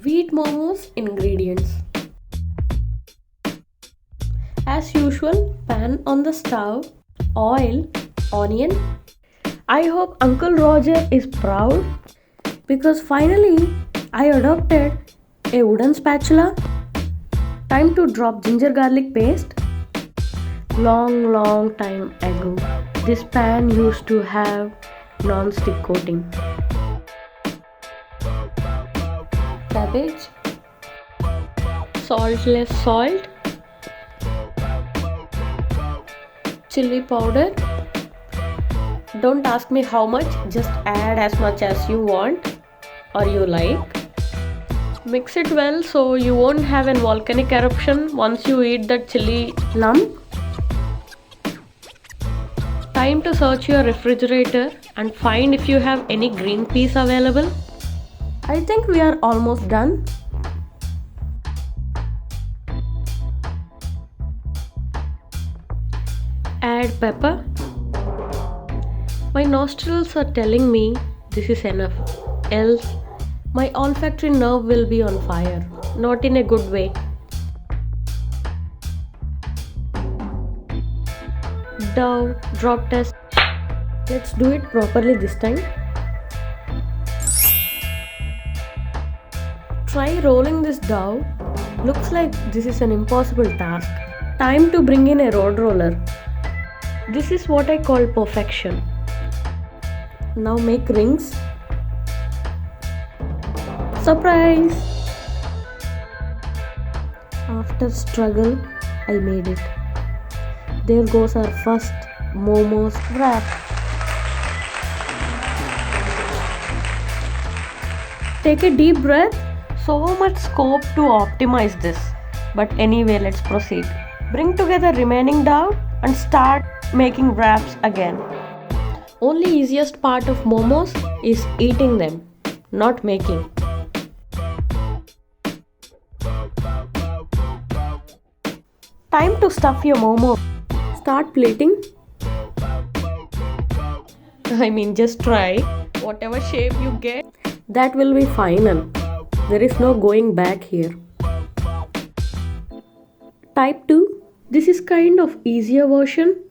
Wheat momos ingredients. As usual, pan on the stove, oil, onion. I hope Uncle Roger is proud because finally I adopted a wooden spatula. Time to drop ginger garlic paste. Long time ago, this pan used to have non-stick coating. Cabbage, saltless salt, chili powder. Don't ask me how much, just add as much as you want or you like. Mix it well so you won't have a volcanic eruption once you eat that chili lump. Time to search your refrigerator and find if you have any green peas available. I think we are almost done. Add pepper. My nostrils are telling me this is enough, else my olfactory nerve will be on fire, not in a good way. Dough drop test. Let's do it properly this time. Try rolling this dough. Looks like this is an impossible task. Time to bring in a road roller. This is what I call perfection. Now make rings. Surprise! After struggle, I made it. There goes our first momos wrap. Take a deep breath. So much scope to optimize this. But anyway, let's proceed. Bring together remaining dough and start making wraps again. Only easiest part of momos is eating them, not making. Time to stuff your momo. Start plating. Just try. Whatever shape you get, that will be final. There is no going back here. Type 2. This is kind of easier version.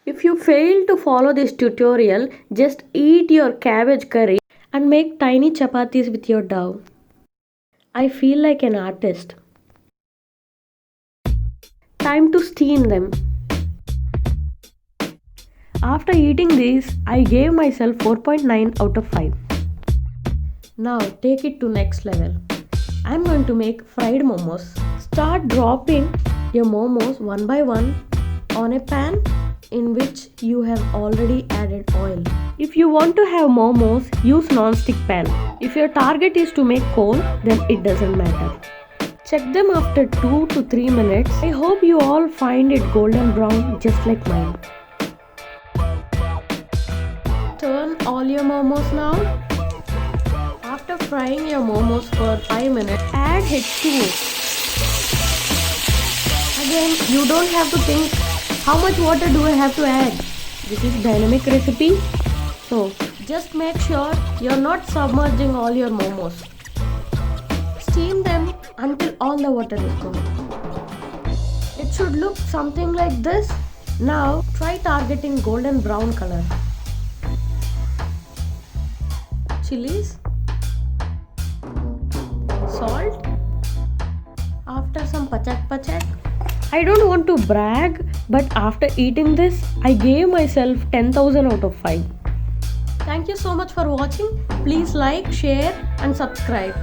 If you fail to follow this tutorial, just eat your cabbage curry and make tiny chapatis with your dough. I feel like an artist. Time to steam them. After eating these, I gave myself 4.9 out of 5. Now take it to next level. I'm going to make fried momos. Start dropping your momos one by one on a pan in which you have already added oil. If you want to have momos, use non-stick pan. If your target is to make cold, then it doesn't matter. Check them after 2 to 3 minutes. I hope you all find it golden brown just like mine. Turn all your momos now. After frying your momos for 5 minutes, add H2O. Again, you don't have to think how much water do I have to add. This is dynamic recipe. So just make sure you're not submerging all your momos. Steam them until all the water is gone. It should look something like this. Now try targeting golden brown color. Chilies, salt. After some pachak. I don't want to brag, but after eating this, I gave myself 10,000 out of 5. Thank you so much for watching. Please like, share and subscribe.